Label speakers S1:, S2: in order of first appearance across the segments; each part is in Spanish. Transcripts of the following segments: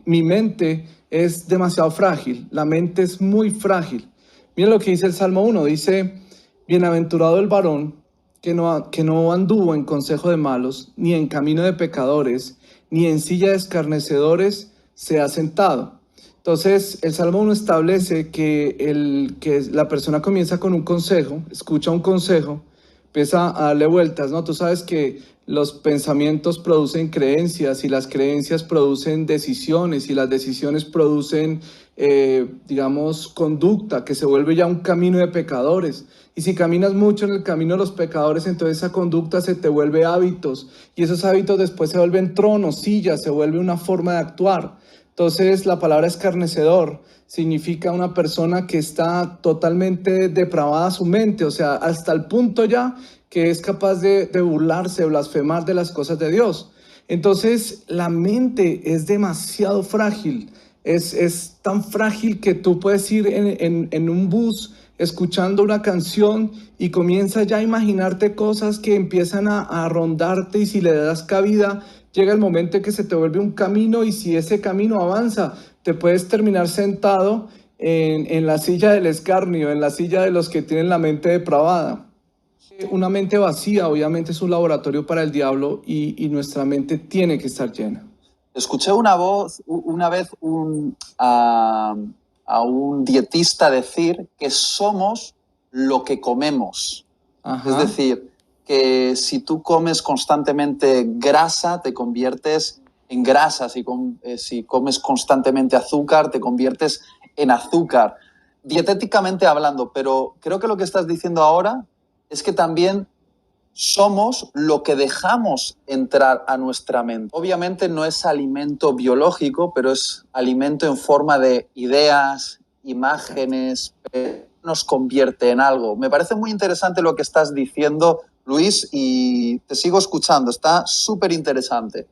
S1: Mi mente es demasiado frágil, la mente es muy frágil. Mira lo que dice el Salmo 1, dice, bienaventurado el varón que no anduvo en consejo de malos, ni en camino de pecadores, ni en silla de escarnecedores se ha sentado. Entonces, el Salmo 1 establece que la persona comienza con un consejo, escucha un consejo, empieza a darle vueltas, ¿no? Tú sabes que los pensamientos producen creencias y las creencias producen decisiones y las decisiones producen, digamos, conducta que se vuelve ya un camino de pecadores. Y si caminas mucho en el camino de los pecadores, entonces esa conducta se te vuelve hábitos y esos hábitos después se vuelven tronos, sillas, se vuelve una forma de actuar. Entonces la palabra escarnecedor significa una persona que está totalmente depravada su mente, o sea, hasta el punto ya que es capaz de burlarse, blasfemar de las cosas de Dios. Entonces la mente es demasiado frágil, es tan frágil que tú puedes ir en un bus escuchando una canción y comienzas ya a imaginarte cosas que empiezan a rondarte y si le das cabida, llega el momento en que se te vuelve un camino y si ese camino avanza, te puedes terminar sentado en la silla del escarnio, en la silla de los que tienen la mente depravada. Una mente vacía obviamente es un laboratorio para el diablo y nuestra mente tiene que estar llena.
S2: Escuché una vez a un dietista decir que somos lo que comemos.
S1: Ajá.
S2: Es decir, que si tú comes constantemente grasa, te conviertes en grasa. Si comes constantemente azúcar, te conviertes en azúcar. Dietéticamente hablando, pero creo que lo que estás diciendo ahora es que también somos lo que dejamos entrar a nuestra mente. Obviamente no es alimento biológico, pero es alimento en forma de ideas, imágenes, nos convierte en algo. Me parece muy interesante lo que estás diciendo, Luis, y te sigo escuchando. Está súper interesante.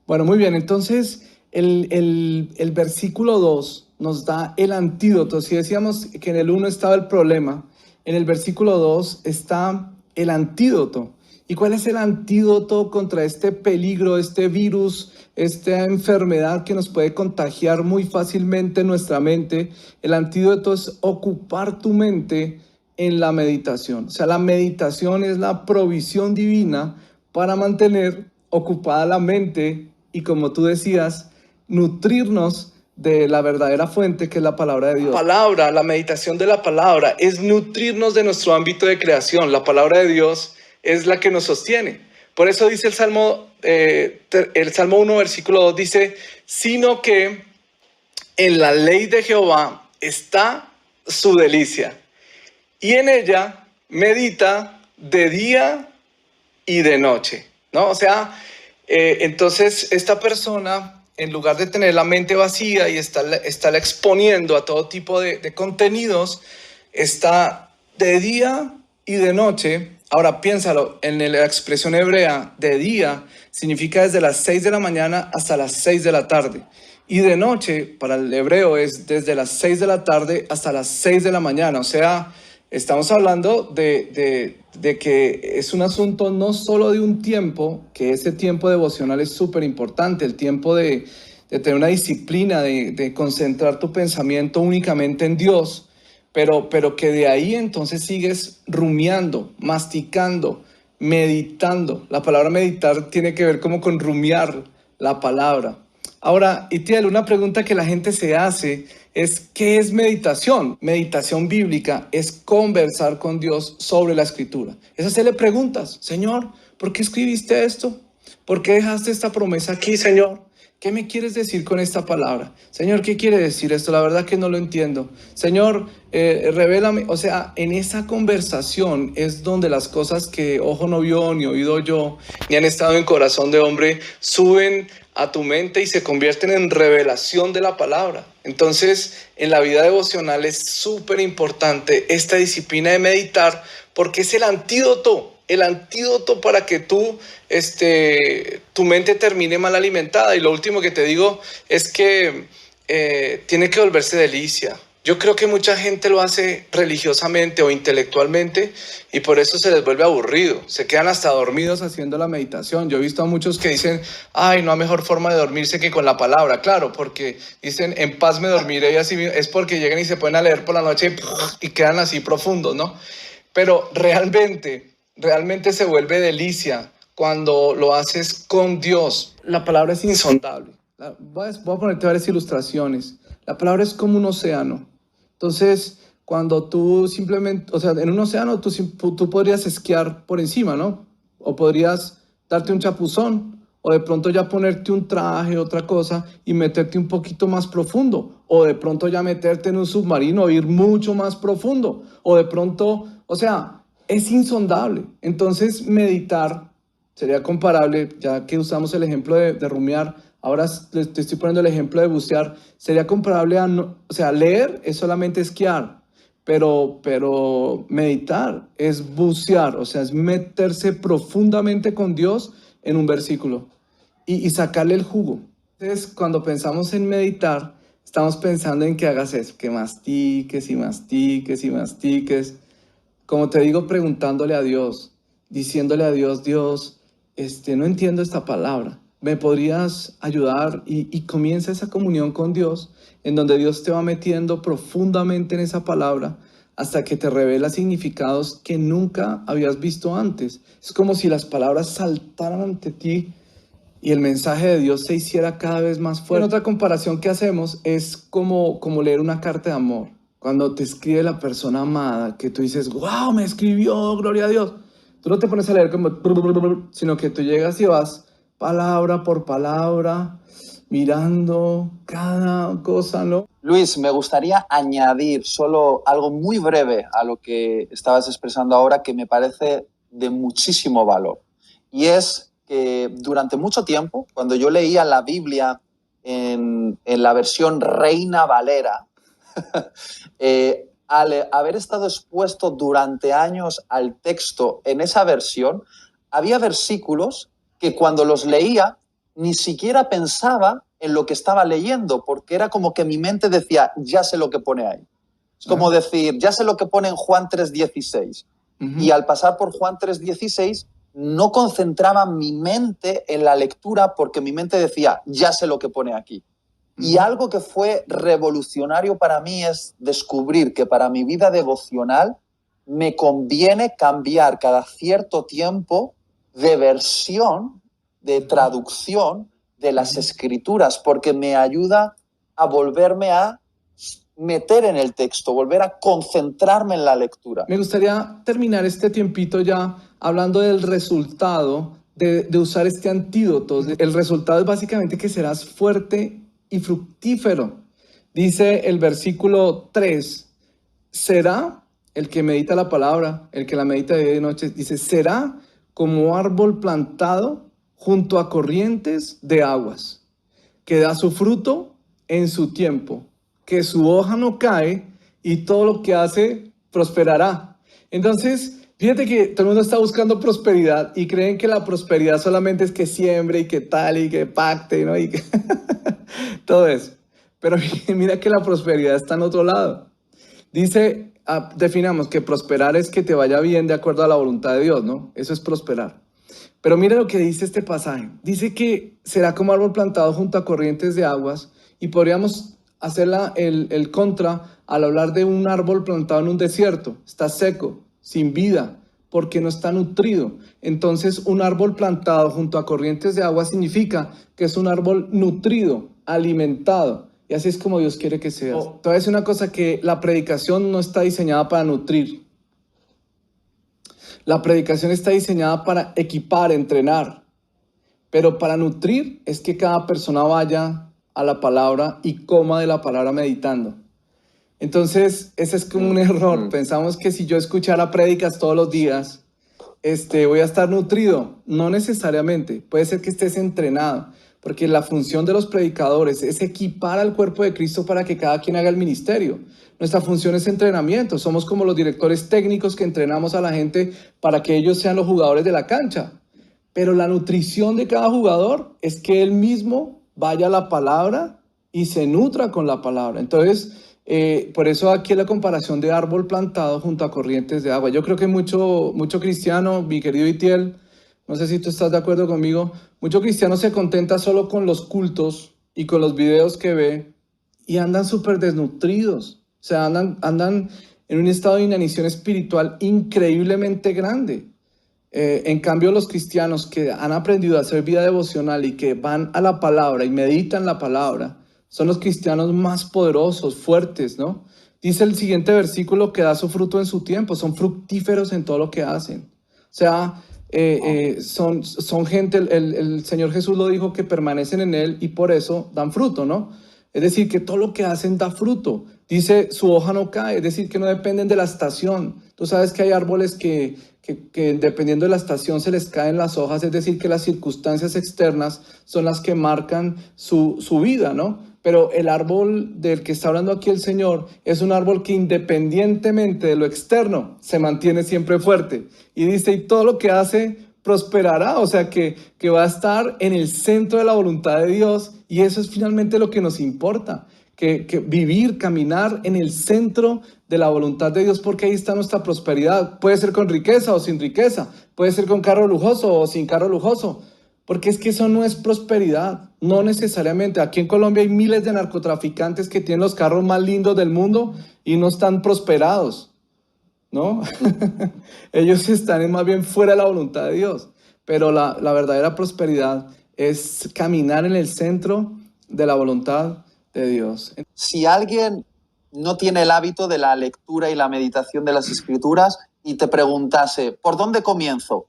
S1: Bueno, muy bien. Entonces, el versículo 2 nos da el antídoto. Si decíamos que en el 1 estaba el problema, en el versículo 2 está el antídoto. ¿Y cuál es el antídoto contra este peligro, este virus, esta enfermedad que nos puede contagiar muy fácilmente en nuestra mente? El antídoto es ocupar tu mente en la meditación. O sea, la meditación es la provisión divina para mantener ocupada la mente y, como tú decías, nutrirnos de la verdadera fuente que es la palabra de Dios. La meditación de la palabra es nutrirnos de nuestro ámbito de creación. La palabra de Dios es la que nos sostiene. Por eso dice el Salmo 1, versículo 2, dice, sino que en la ley de Jehová está su delicia, y en ella medita de día y de noche, ¿no? O sea, entonces esta persona, en lugar de tener la mente vacía y estarla exponiendo a todo tipo de contenidos, está de día y de noche. Ahora piénsalo, en la expresión hebrea, de día significa desde las 6 de la mañana hasta las 6 de la tarde. Y de noche, para el hebreo, es desde las 6 de la tarde hasta las 6 de la mañana. O sea, estamos hablando de que es un asunto no solo de un tiempo, que ese tiempo devocional es súper importante, el tiempo de tener una disciplina, de concentrar tu pensamiento únicamente en Dios, pero que de ahí entonces sigues rumiando, masticando, meditando. La palabra meditar tiene que ver como con rumiar la palabra. Ahora, Itiel, una pregunta que la gente se hace es, ¿qué es meditación? Meditación bíblica es conversar con Dios sobre la Escritura. Es hacerle preguntas. Señor, ¿por qué escribiste esto? ¿Por qué dejaste esta promesa aquí, Señor? ¿Qué me quieres decir con esta palabra? Señor, ¿qué quiere decir esto? La verdad que no lo entiendo. Señor, revélame. O sea, en esa conversación es donde las cosas que ojo no vio, ni oído yo, ni han estado en corazón de hombre, suben a tu mente y se convierten en revelación de la palabra. Entonces, en la vida devocional es súper importante esta disciplina de meditar, porque es el antídoto para que tu mente termine mal alimentada. Y lo último que te digo es que tiene que volverse delicia. Yo creo que mucha gente lo hace religiosamente o intelectualmente y por eso se les vuelve aburrido. Se quedan hasta dormidos haciendo la meditación. Yo he visto a muchos que dicen, ay, no hay mejor forma de dormirse que con la palabra. Claro, porque dicen, en paz me dormiré y así es porque llegan y se ponen a leer por la noche y quedan así profundos, ¿no? Pero realmente se vuelve delicia cuando lo haces con Dios. La palabra es insondable. Voy a ponerte varias ilustraciones. La palabra es como un océano. Entonces, cuando tú simplemente, o sea, en un océano tú podrías esquiar por encima, ¿no? O podrías darte un chapuzón, o de pronto ya ponerte un traje, otra cosa, y meterte un poquito más profundo, o de pronto ya meterte en un submarino, ir mucho más profundo, o de pronto, o sea, es insondable. Entonces, meditar sería comparable, ya que usamos el ejemplo de rumiar, ahora te estoy poniendo el ejemplo de bucear, sería comparable a, o sea, leer es solamente esquiar, pero meditar es bucear, o sea, es meterse profundamente con Dios en un versículo y sacarle el jugo. Entonces, cuando pensamos en meditar, estamos pensando en que hagas eso, que mastiques y mastiques y mastiques. Como te digo, preguntándole a Dios, diciéndole a Dios, Dios, no entiendo esta palabra. ¿Me podrías ayudar? Y comienza esa comunión con Dios, en donde Dios te va metiendo profundamente en esa palabra hasta que te revela significados que nunca habías visto antes. Es como si las palabras saltaran ante ti y el mensaje de Dios se hiciera cada vez más fuerte. Otra comparación que hacemos es como leer una carta de amor. Cuando te escribe la persona amada, que tú dices, wow, me escribió, gloria a Dios. Tú no te pones a leer como, sino que tú llegas y vas palabra por palabra, mirando cada cosa, ¿no?
S2: Luis, me gustaría añadir solo algo muy breve a lo que estabas expresando ahora que me parece de muchísimo valor. Y es que durante mucho tiempo, cuando yo leía la Biblia en la versión Reina Valera, al haber estado expuesto durante años al texto en esa versión, había versículos que cuando los leía ni siquiera pensaba en lo que estaba leyendo, porque era como que mi mente decía, ya sé lo que pone ahí. Es como decir, ya sé lo que pone en Juan 3:16. Y al pasar por Juan 3:16, no concentraba mi mente en la lectura porque mi mente decía, ya sé lo que pone aquí. Y algo que fue revolucionario para mí es descubrir que para mi vida devocional me conviene cambiar cada cierto tiempo de versión, de traducción de las escrituras, porque me ayuda a volverme a meter en el texto, volver a concentrarme en la lectura.
S1: Me gustaría terminar este tiempito ya hablando del resultado de usar este antídoto. El resultado es básicamente que serás fuerte y fructífero. Dice el versículo 3, será el que medita la palabra, el que la medita de día y de noche, dice, será como árbol plantado junto a corrientes de aguas, que da su fruto en su tiempo, que su hoja no cae y todo lo que hace prosperará. Entonces, fíjate que todo el mundo está buscando prosperidad y creen que la prosperidad solamente es que siembre y que tal y que pacte, ¿no? Y que todo eso. Pero mira que la prosperidad está en otro lado. Dice, definamos que prosperar es que te vaya bien de acuerdo a la voluntad de Dios, ¿no? Eso es prosperar. Pero mira lo que dice este pasaje. Dice que será como árbol plantado junto a corrientes de aguas y podríamos hacer el contra al hablar de un árbol plantado en un desierto. Está seco, sin vida, porque no está nutrido. Entonces, un árbol plantado junto a corrientes de agua significa que es un árbol nutrido, alimentado. Y así es como Dios quiere que seas. Te voy a decir una cosa, que la predicación no está diseñada para nutrir. La predicación está diseñada para equipar, entrenar. Pero para nutrir es que cada persona vaya a la palabra y coma de la palabra meditando. Entonces, ese es como un error. Pensamos que si yo escuchara prédicas todos los días, voy a estar nutrido. No necesariamente. Puede ser que estés entrenado, porque la función de los predicadores es equipar al cuerpo de Cristo para que cada quien haga el ministerio. Nuestra función es entrenamiento. Somos como los directores técnicos que entrenamos a la gente para que ellos sean los jugadores de la cancha. Pero la nutrición de cada jugador es que él mismo vaya a la palabra y se nutra con la palabra. Entonces, Por eso aquí la comparación de árbol plantado junto a corrientes de agua. Yo creo que mucho cristiano, mi querido Itiel, no sé si tú estás de acuerdo conmigo, mucho cristiano se contenta solo con los cultos y con los videos que ve y andan súper desnutridos. O sea, andan en un estado de inanición espiritual increíblemente grande. En cambio, los cristianos que han aprendido a hacer vida devocional y que van a la palabra y meditan la palabra, son los cristianos más poderosos, fuertes, ¿no? Dice el siguiente versículo que da su fruto en su tiempo, son fructíferos en todo lo que hacen. O sea, son gente, el Señor Jesús lo dijo, que permanecen en Él y por eso dan fruto, ¿no? Es decir, que todo lo que hacen da fruto. Dice, su hoja no cae, es decir, que no dependen de la estación. Tú sabes que hay árboles que dependiendo de la estación se les caen las hojas, es decir, que las circunstancias externas son las que marcan su vida, ¿no? Pero el árbol del que está hablando aquí el Señor es un árbol que independientemente de lo externo se mantiene siempre fuerte. Y dice, y todo lo que hace prosperará, o sea que va a estar en el centro de la voluntad de Dios y eso es finalmente lo que nos importa, que vivir, caminar en el centro de la voluntad de Dios porque ahí está nuestra prosperidad. Puede ser con riqueza o sin riqueza, puede ser con carro lujoso o sin carro lujoso, porque es que eso no es prosperidad, no necesariamente. Aquí en Colombia hay miles de narcotraficantes que tienen los carros más lindos del mundo y no están prosperados, ¿no? Ellos están más bien fuera de la voluntad de Dios. Pero la verdadera prosperidad es caminar en el centro de la voluntad de Dios.
S2: Si alguien no tiene el hábito de la lectura y la meditación de las Escrituras y te preguntase, ¿por dónde comienzo?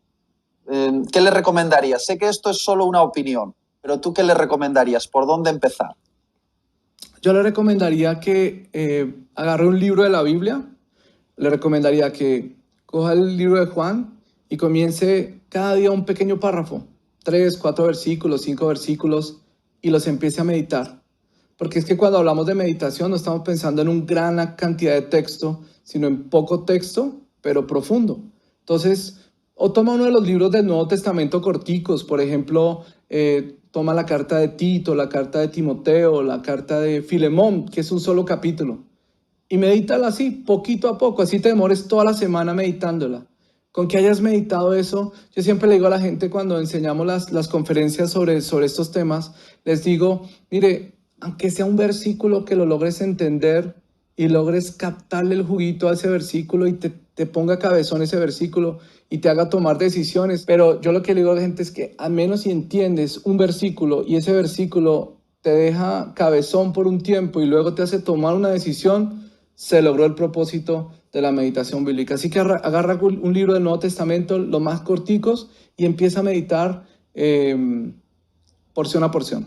S2: ¿Qué le recomendarías? Sé que esto es solo una opinión, pero ¿tú qué le recomendarías? ¿Por dónde empezar?
S1: Yo le recomendaría que agarre un libro de la Biblia. Le recomendaría que coja el libro de Juan y comience cada día un pequeño párrafo, 3, 4 versículos, 5 versículos, y los empiece a meditar. Porque es que cuando hablamos de meditación no estamos pensando en una gran cantidad de texto, sino en poco texto, pero profundo. Entonces, o toma uno de los libros del Nuevo Testamento corticos, por ejemplo, toma la carta de Tito, la carta de Timoteo, la carta de Filemón, que es un solo capítulo. Y medítala así, poquito a poco, así te demores toda la semana meditándola. Con que hayas meditado eso, yo siempre le digo a la gente cuando enseñamos las conferencias sobre estos temas, les digo, mire, aunque sea un versículo que lo logres entender y logres captarle el juguito a ese versículo y te ponga cabezón ese versículo y te haga tomar decisiones. Pero yo lo que le digo a la gente es que al menos si entiendes un versículo y ese versículo te deja cabezón por un tiempo y luego te hace tomar una decisión, se logró el propósito de la meditación bíblica. Así que agarra un libro del Nuevo Testamento, los más corticos, y empieza a meditar porción a porción.